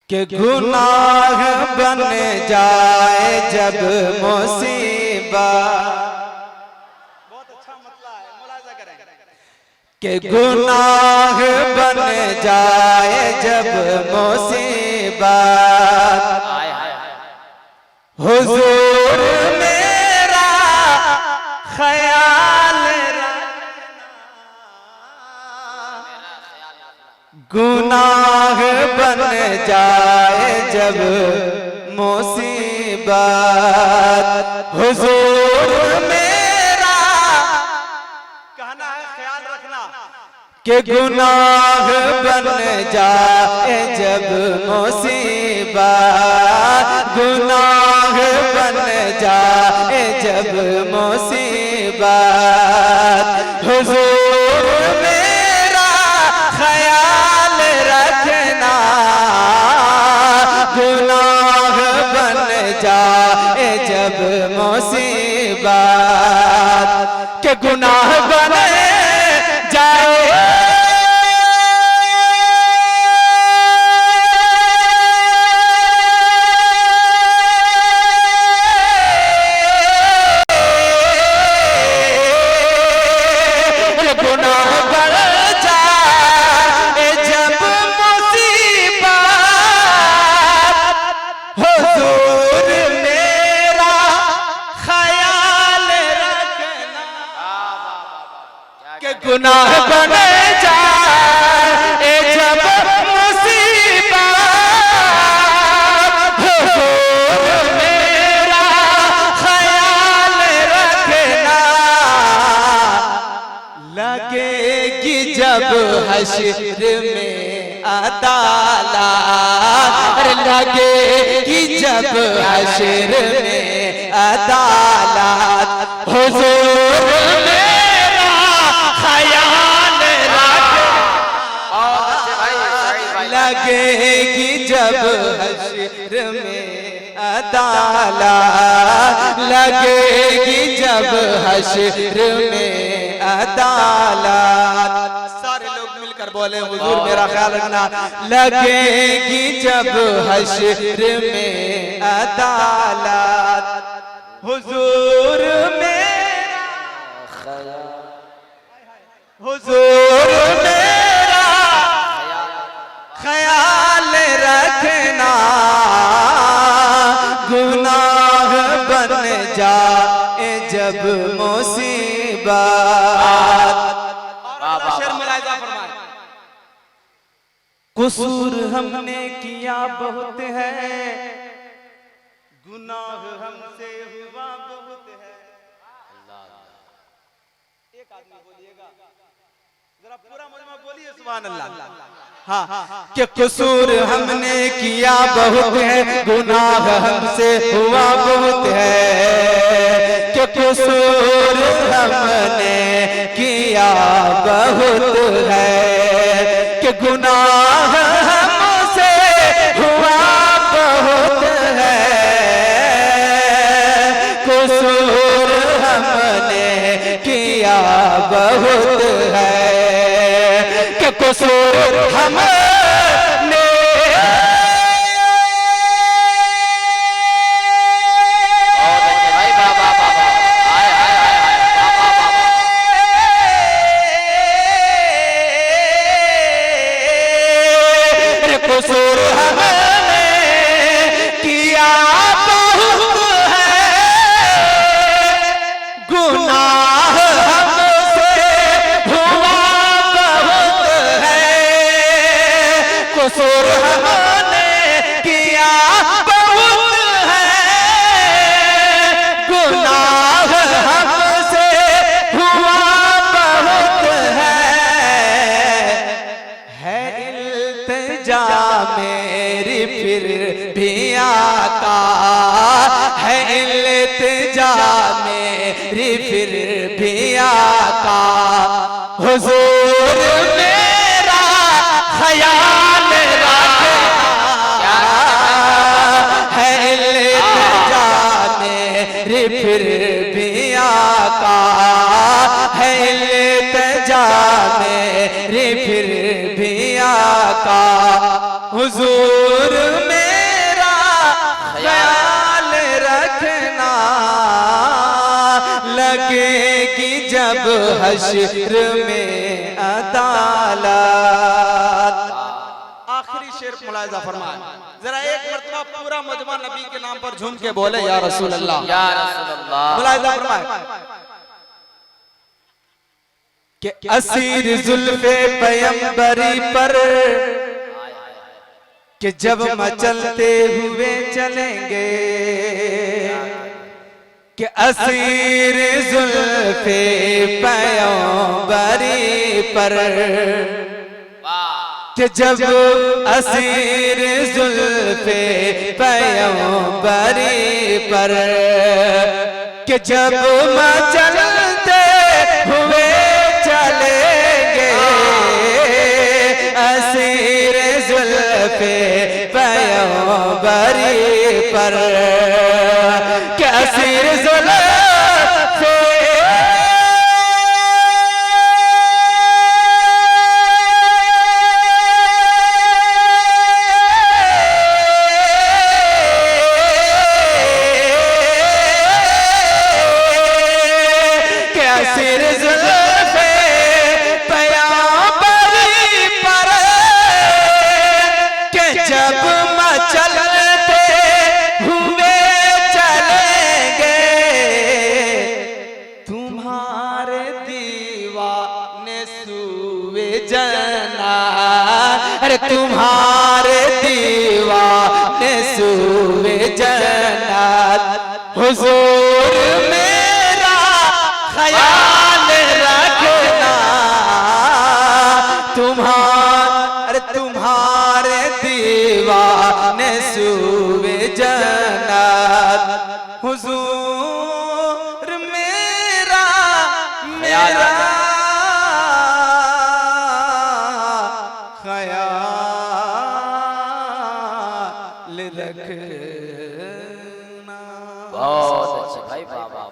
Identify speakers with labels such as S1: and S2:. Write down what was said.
S1: कि गुनाह बन जाए जब मुसीबत। बहुत अच्छा मतलब है, मुलाजा करें कि गुनाह बन जाए जब मुसीबत, हुजूर मेरा ख्याल गुनाह बन जाए जब मुसीबत, हुजूर मेरा कहना है ख्याल रखना कि गुनाह बन जाए जब मुसीबत, गुनाह बन जाए जब मुसीबत, हुजूर मेरा ख्याल रखना, गुनाह बन जाए जब मुसीबत, के गुनाह बन जाए गुनाह बन जाए जब मुसीबत, हुजूर मेरा ख्याल रखना, लगेगी जब हश्र में अदालत, लगेगी जब हश्र में अदालत, हुजूर लगेगी जब हश्र में अदालत, लगेगी जब हश्र में अदालत। सारे लोग मिलकर बोले हुजूर मेरा ख्याल रखना, लगेगी जब हश्र में अदालत, हुजूर मेरा हुजूर मेरा ख्याल रखना, गुनाह बन जाए जब मुसीबत। कसूर हमने किया बहुत है, गुनाह हमसे हुआ बहुत है। एक आदमी बोलिएगा, जरा पूरा मजमा बोलिए सुभान अल्लाह। हाँ, कि कसूर हमने किया बहुत है, गुनाह हमसे हुआ बहुत है, कि कसूर हमने किया बहुत है, कि गुनाह हमसे हुआ बहुत है, कसूर हमने किया बहुत है, कि कसूर हमने कसूर हमने किया बहुत है, गुनाह हमसे हुआ बहुत है, कसूर हमने किया बहुत है, गुनाह हमसे हुआ बहुत है इल्तिजा मेरी फिर भी आका, है इल्तिजा मेरी फिर भी आका, हुजूर मेरा ख्याल रखना, है इल्तिजा मेरी फिर भी आका, है इल्तिजा मेरी फिर भी आका, हुजूर जब हश्र में अदालत। आखिरी शेर मुलाहिजा फरमाए, जरा एक मरतबा पूरा मजमा नबी के नाम पर झूम के बोले या रसूल अल्लाह, या रसूल अल्लाह। मुलाहिजा फरमाए कि असीर जुल्फे पैगंबरी पर कि जब मचलते हुए चलेंगे, कि असीर जुल्फे पैगंबरी पर, कि जब असीर जुल्फे पैगंबरी पर, कि जब मचलते हुए चलेंगे, असीर जुल्फे पैगंबरी पर, कि असीर जुल्फे तुम्हारे दीवाने सूवे जन्नत, हुजूर मेरा ख्याल रखना, तुम्हारे दीवाने सूवे जन्नत, हुजूर मेरा रखना। बहुत अच्छे भाई, बाबा।